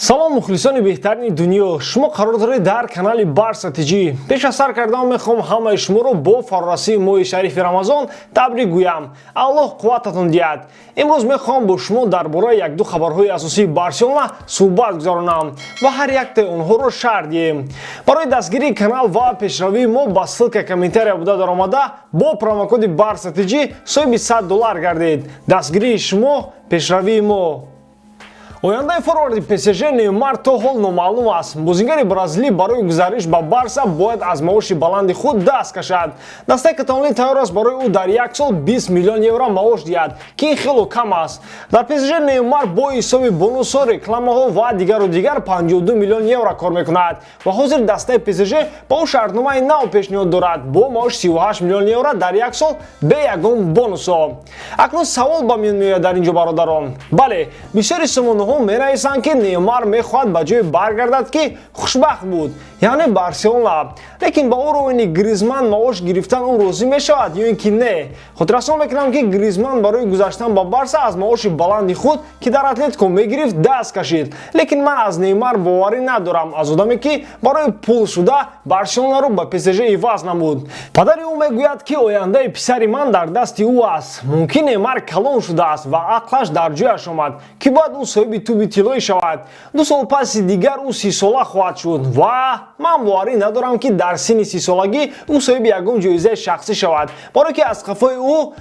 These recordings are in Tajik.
салом мухлисони беҳтарини дунё, шумо қарор доред дар канали Барса ТГ. пеш аз сар кардан мехоҳам ҳамаи шуморо бо фарорасии моҳи шарифи Рамазон табрик гӯям. Аллоҳ қуввататон диҳад. имрӯз мехоҳам бо шумо дар бораи як-ду хабарҳои асосии Барселона суҳбат гузаронам ва ҳар яктаи онҳоро шарҳ диҳем. барои дастгирии канал ва пешравии мо ба ссилка комментария буда даромада бо промокоди Барса ТГ соҳиби $100 гардед. дастгирии шумо, пешравии мо. ояндаи форварди ПСЖ Неймар то ҳол номаълум аст. бозингари бразилӣ барои гузариш ба Барса бояд аз маоши баланди худ даст кашад. дастаи каталонӣ тайёр аст барои ӯ дар як сол 20 миллион евро маош диҳад, ки ин хело кам аст. дар ПСЖ Неймар бо ҳисоби бонусҳо, рекламаҳо ва дигару дигар 52 миллион евро кор мекунад ва ҳозир дастаи ПСЖ ба ӯ шартномаи нав пешниҳод дорад бо маош 38 миллион евро дар як сол бе ягон бонусҳо. акнун савол ба миён меояд дар ин ҷо бародарон. бале, бисёри сомонаҳо менависанд ки Неймар мехоҳад ба ҷое баргардад ки хушбахт буд, яъне Барселона. лекин ба уровни Гризман маош гирифтан ӯ розӣ мешавад ё ин ки не? хотиррасон мекунам ки Гризман барои гузаштан ба Барса аз маоши баланди худ ки дар Атлетико мегирифт даст кашид. лекин ман аз Неймар боварӣ надорам, аз одаме ки барои пул шуда Барселонаро ба ПСЖ иваз намуд. падари ӯ мегӯяд ки ояндаи писари ман дар дасти ӯ аст. мумкин Неймар калон шудааст ва ақлаш дар ҷояш омад ки бояд ӯ соҳиби туби тиллоӣ шавад. 2 сол паси дигар ӯ 30 сола хоҳад шуд ва ман боварӣ надорам ки дар синни 30 солагӣ ӯ соҳиби ягон ҷоизаи шахсӣ шавад, барое ки аз қафои ӯ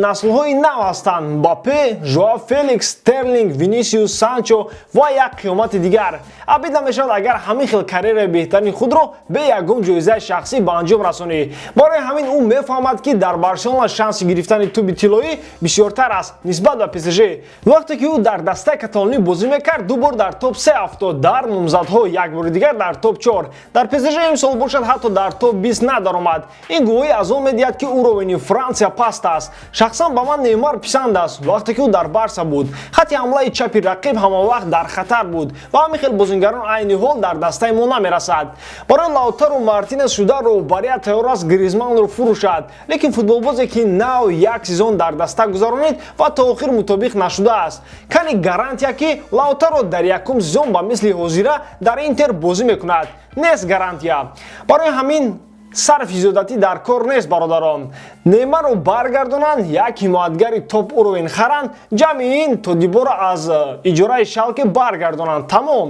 наслҳои нав ҳастанд: Мбаппе, Жоао Феликс, Стерлинг, Винисиус, Санчо ва як қиёмати дигар. абида мешавад агар ҳамин хел карьераи беҳтарини худро бе ягон ҷоизаи шахсӣ ба анҷом расонӣ. барои ҳамин ӯ мефаҳмад ки дар Барселона шанси гирифтани туби тиллоӣ бисёртар аст нисбат ба ПСЖ. вақте ки ӯ дар дастаи каталонӣ бозӣ мекард, 2 бор дар топ 3 афтод, дар номзадҳо як бори дигар дар топ 4. дар ПСЖ имсол бошад ҳатто дар топ 20 надаромад. ин гувоҳӣ аз он медиҳад ки уровни Франсия паст аст. шахсан ба ман Неймар писанд аст. вақте ки ӯ дар Барса буд, хати ҳамлаи чапи рақиб ҳамавақт дар хатар буд ва ҳамин хел бозингарон айни ҳол дар дастаи мо намерасад. барои Лаутаро Мартинес шуда роҳбария тайёр аст Гризманро фурӯшад, лекин футболбозе ки нав як сезон дар даста гузаронид ва то охир мутобиқ нашудааст. кани гарантия ки Лаутаро дар якум сезон ба мисли ҳозира дар Интер бозӣ мекунад нест гарантия. барои ҳамин сарфи зиёдатӣ дар кор нест бародарон. Неймарро баргардонанд, як ҳимоятгари топ уровен харанд, ҷамъи ин то дибора аз иҷораи Шалке баргардонанд. тамом.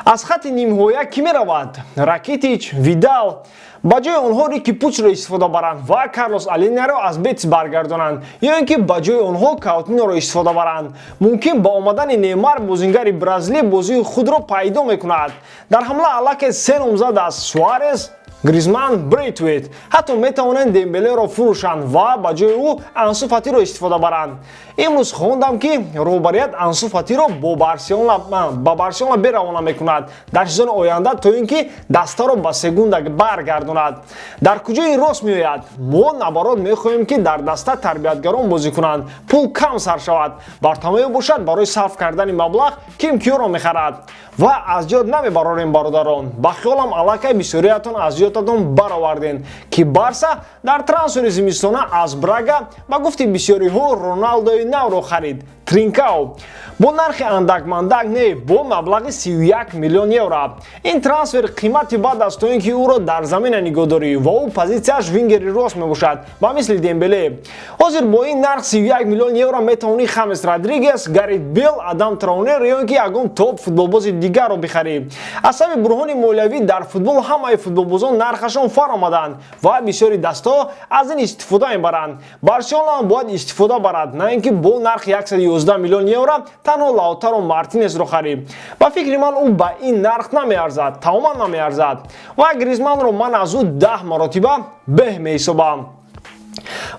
аз хати нимҳоя кӣ меравад? Ракитич, Видал. ба ҷои онҳо Рики Пучро истифода баранд ва Карлос Алиньяро аз Бетис баргардонанд ё ин ки ба ҷои онҳо Каутиноро истифода баранд. мумкин ба омадани Неймар бозингари бразилӣ бозии худро пайдо мекунад. дар ҳамла аллакай 3 номзад аст: Суарес, Гризман, Брейтвейт. ҳатто метавонанд Дембелеро фурӯшанд ва ба ҷои ӯ Ансу Фатиро истифода баранд. имрӯз хондам ки роҳбарият Ансу Фатиро ба Барселона беравона мекунад дар сезони оянда то ин ки дастаро ба сегунда баргардонад. дар куҷо ин рост меояд? мо набарот мехоҳем ки дар даста тарбиятгарон бозӣ кунанд, пул кам сар шавад, бартамои бошад барои сарф кардани маблағ ким киёро мехарад ва аз ҷод намебарорем бародарон. ба хиёлам аллакай бисёриятон аз ҷотатон бароварден ки Барса дар трансфери зимистона аз Брага ба гуфти бисёриҳо Роналдои навро харид, Тринкау, бо нархи андак-мандак не, бо маблағи 31 миллион евро. ин трансфер қимати бад аст то ин ки ӯро дар замина нигоҳ дорӣ ва ӯ позитсияш вингери рост мебошад ба мисли Дембеле. ҳозир бо ин нарх 31 миллион евро метавонӣ Хамес Родригес, Гарит Бел, Адам Траунер ё ин ки ягон топ футболбози дигарро бихарӣ. аз сабаби бурҳони молиявӣ дар футбол ҳамаи футболбозон нархашон фар омаданд ва бисёри дастаҳо аз ин истифода мебаранд. Барселона бояд истифода барад, на ин ки бо нархи 111 миллион евро танҳо Лаутаро Мартинесро харид. ба фикри ман ӯ ба ин нарх намеарзад, тамоман намеарзад ва Гризманро ман аз ӯ 10 маротиба беҳ меҳисобам.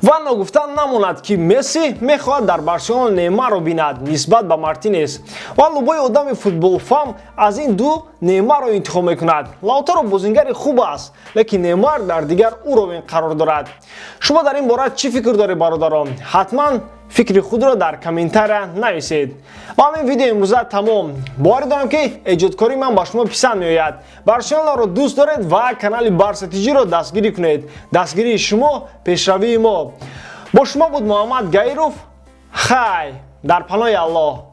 ва нагуфтан намонад ки Месси мехоҳад дар Барселона Неймарро бинад нисбат ба Мартинес ва лубои одами футболфам аз ин ду Неймарро интихоб мекунад. Лаутаро бозингари хуб аст, лекин Неймар дар дигар уровен қарор дорад. шумо дар ин бора чӣ фикр доред бародарон? ҳатман фикри худро дар комментария нависед. ба ҳамин видео имрӯза тамом. боварӣ дорам ки эҷодкории ман ба шумо писанд меояд. Барселонаро дӯст доред ва канали Барса ТГ-ро дастгирӣ кунед. дастгирии шумо, пешравии мо. бо шумо буд Муҳаммад Гаиров. хай дар паноҳи Аллоҳ.